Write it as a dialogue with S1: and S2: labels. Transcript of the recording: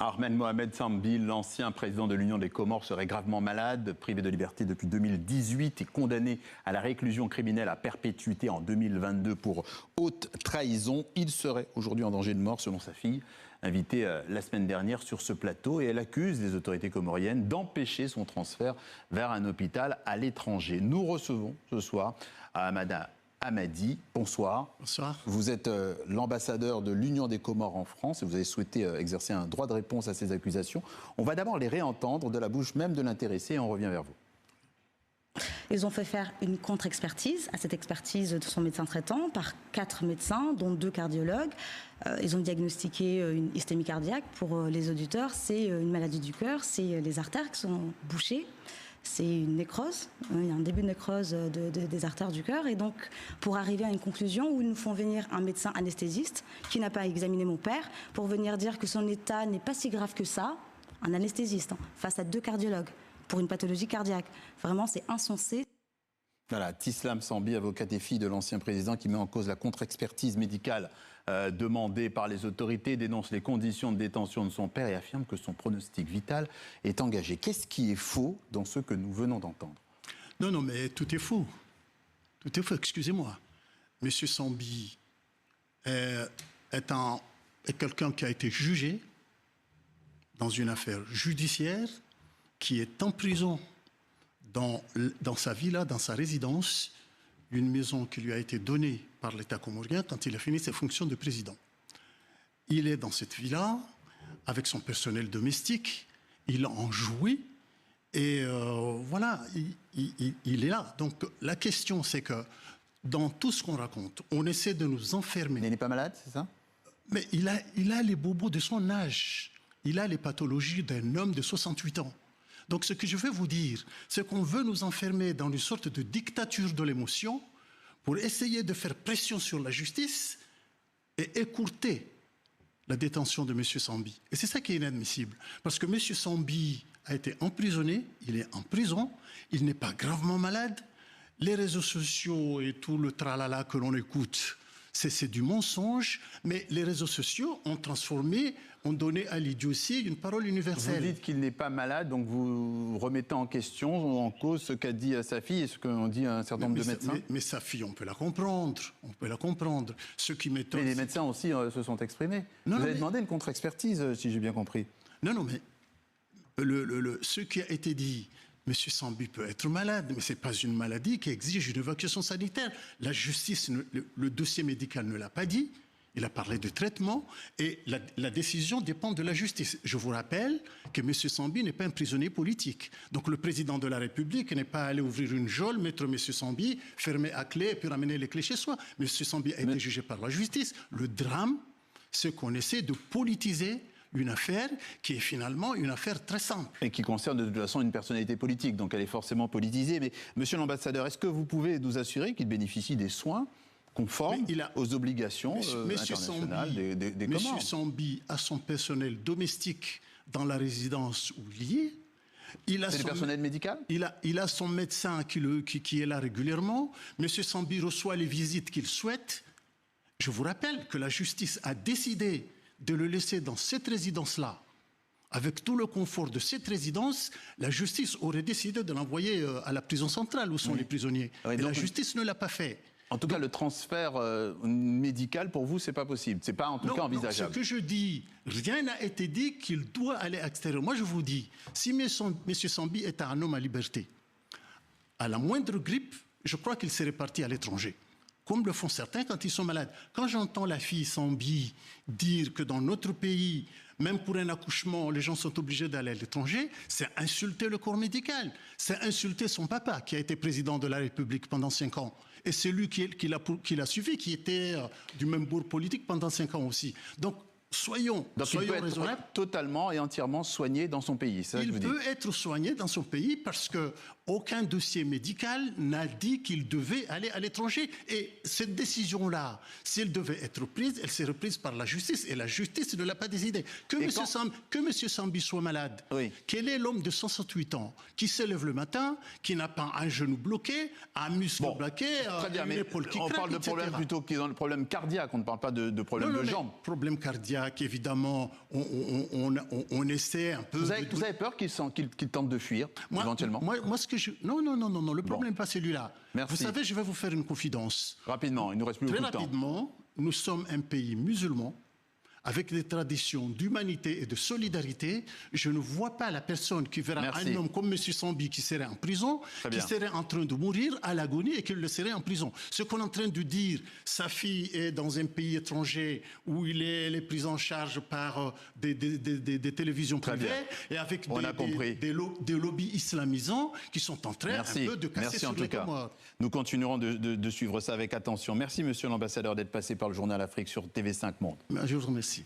S1: Ahmed Mohamed Sambi, l'ancien président de l'Union des Comores, serait gravement malade, privé de liberté depuis 2018 et condamné à la réclusion criminelle à perpétuité en 2022 pour haute trahison. Il serait aujourd'hui en danger de mort, selon sa fille, invitée la semaine dernière sur ce plateau. Et elle accuse les autorités comoriennes d'empêcher son transfert vers un hôpital à l'étranger. Nous recevons ce soir Ahmada Hamadi, bonsoir.
S2: Bonsoir.
S1: Vous êtes l'ambassadeur de l'Union des Comores en France et vous avez souhaité exercer un droit de réponse à ces accusations. On va d'abord les réentendre de la bouche même de l'intéressé et on revient vers vous.
S3: Ils ont fait faire une contre-expertise à cette expertise de son médecin traitant par 4 médecins, dont 2 cardiologues. Ils ont diagnostiqué une ischémie cardiaque. Pour les auditeurs, c'est une maladie du cœur, c'est les artères qui sont bouchées. C'est une nécrose, il y a un début de nécrose des artères du cœur. Et donc, pour arriver à une conclusion où ils nous font venir un médecin anesthésiste qui n'a pas examiné mon père, pour venir dire que son état n'est pas si grave que ça, un anesthésiste, face à 2 cardiologues, pour une pathologie cardiaque. Vraiment, c'est insensé.
S1: Voilà, Tislam Sambi, avocate et fille de l'ancien président, qui met en cause la contre-expertise médicale demandée par les autorités, dénonce les conditions de détention de son père et affirme que son pronostic vital est engagé. Qu'est-ce qui est faux dans ce que nous venons d'entendre?
S2: Non, mais tout est faux. Tout est faux, excusez-moi. Monsieur Sambi est quelqu'un qui a été jugé dans une affaire judiciaire, qui est en prison dans sa villa, dans sa résidence, une maison qui lui a été donnée par l'État comorien quand il a fini ses fonctions de président. Il est dans cette villa avec son personnel domestique, il en jouit et voilà, il est là. Donc la question c'est que dans tout ce qu'on raconte, on essaie de nous enfermer.
S1: Il n'est pas malade, c'est ça?
S2: Mais il a les bobos de son âge, il a les pathologies d'un homme de 68 ans. Donc ce que je veux vous dire, c'est qu'on veut nous enfermer dans une sorte de dictature de l'émotion pour essayer de faire pression sur la justice et écourter la détention de M. Sambi. Et c'est ça qui est inadmissible. Parce que M. Sambi a été emprisonné, il est en prison, il n'est pas gravement malade. Les réseaux sociaux et tout le tralala que l'on écoute, c'est du mensonge, mais les réseaux sociaux ont donné à l'idiotie une parole universelle.
S1: Vous dites qu'il n'est pas malade, donc vous remettez en question, en cause ce qu'a dit sa fille et ce qu'ont dit un certain nombre de médecins.
S2: Mais sa fille, on peut la comprendre, Ce qui m'étonne.
S1: Mais les médecins aussi se sont exprimés. Vous avez demandé une contre-expertise, si j'ai bien compris.
S2: Non, mais ce qui a été dit. M. Sambi peut être malade, mais ce n'est pas une maladie qui exige une évacuation sanitaire. La justice, le dossier médical ne l'a pas dit. Il a parlé de traitement et la décision dépend de la justice. Je vous rappelle que M. Sambi n'est pas un prisonnier politique. Donc le président de la République n'est pas allé ouvrir une geôle, mettre M. Sambi, fermer à clé et puis ramener les clés chez soi. M. Sambi a été jugé par la justice. Le drame, c'est qu'on essaie de politiser une affaire qui est finalement une affaire très simple.
S1: Et qui concerne de toute façon une personnalité politique, donc elle est forcément politisée. Mais monsieur l'ambassadeur, est-ce que vous pouvez nous assurer qu'il bénéficie des soins conformes aux obligations internationales des Comores?
S2: M. Sambi a son personnel domestique dans la résidence où il y est.
S1: C'est le personnel médical?
S2: Il a son médecin qui est là régulièrement. M. Sambi reçoit les visites qu'il souhaite. Je vous rappelle que la justice a décidé de le laisser dans cette résidence-là. Avec tout le confort de cette résidence, la justice aurait décidé de l'envoyer à la prison centrale où sont les prisonniers. Et la justice ne l'a pas fait.
S1: En tout cas, le transfert médical, pour vous, c'est pas possible. C'est pas en tout cas envisageable.
S2: Ce que je dis, rien n'a été dit qu'il doit aller à l'extérieur. Moi, je vous dis, si M. Sambi est un homme à liberté, à la moindre grippe, je crois qu'il serait parti à l'étranger. Comme le font certains quand ils sont malades. Quand j'entends la fille Sambi dire que dans notre pays, même pour un accouchement, les gens sont obligés d'aller à l'étranger, c'est insulter le corps médical. C'est insulter son papa, qui a été président de la République pendant 5 ans. Et c'est lui qui l'a suivi, qui était du même bord politique pendant 5 ans aussi. Donc, soyons raisonnables.
S1: Totalement et entièrement soigné dans son pays.
S2: Il peut être soigné dans son pays parce que aucun dossier médical n'a dit qu'il devait aller à l'étranger. Et cette décision-là, si elle devait être prise, elle s'est prise par la justice. Et la justice ne l'a pas décidé. Que M. Sambi soit malade,
S1: oui.
S2: Quel est l'homme de 68 ans qui se lève le matin, qui n'a pas un genou bloqué, un muscle bloqué,
S1: très bien,
S2: une épaule qui
S1: on
S2: craque,
S1: parle de
S2: etc.
S1: problèmes plutôt que dans le problème cardiaque, on ne parle pas de problème de jambes.
S2: Problème cardiaque, évidemment, on essaie un peu...
S1: Vous avez peur qu'il tente de fuir, éventuellement?
S2: Moi, ce que je... Non, le problème n'est pas celui-là.
S1: Merci.
S2: Vous savez, je vais vous faire une confidence.
S1: Rapidement, il nous reste plus beaucoup de temps.
S2: Très rapidement, nous sommes un pays musulman, avec des traditions d'humanité et de solidarité. Je ne vois pas la personne qui verra un homme comme M. Sambi qui serait en prison, qui serait en train de mourir à l'agonie et qui le serait en prison. Ce qu'on est en train de dire, sa fille est dans un pays étranger où elle est prise en charge par des télévisions privées et avec des lobbies islamisants qui sont en train un peu de casser sur les Comores.
S1: Nous continuerons de suivre ça avec attention. Merci, monsieur l'ambassadeur, d'être passé par le journal Afrique sur TV5 Monde.
S2: Je vous remercie.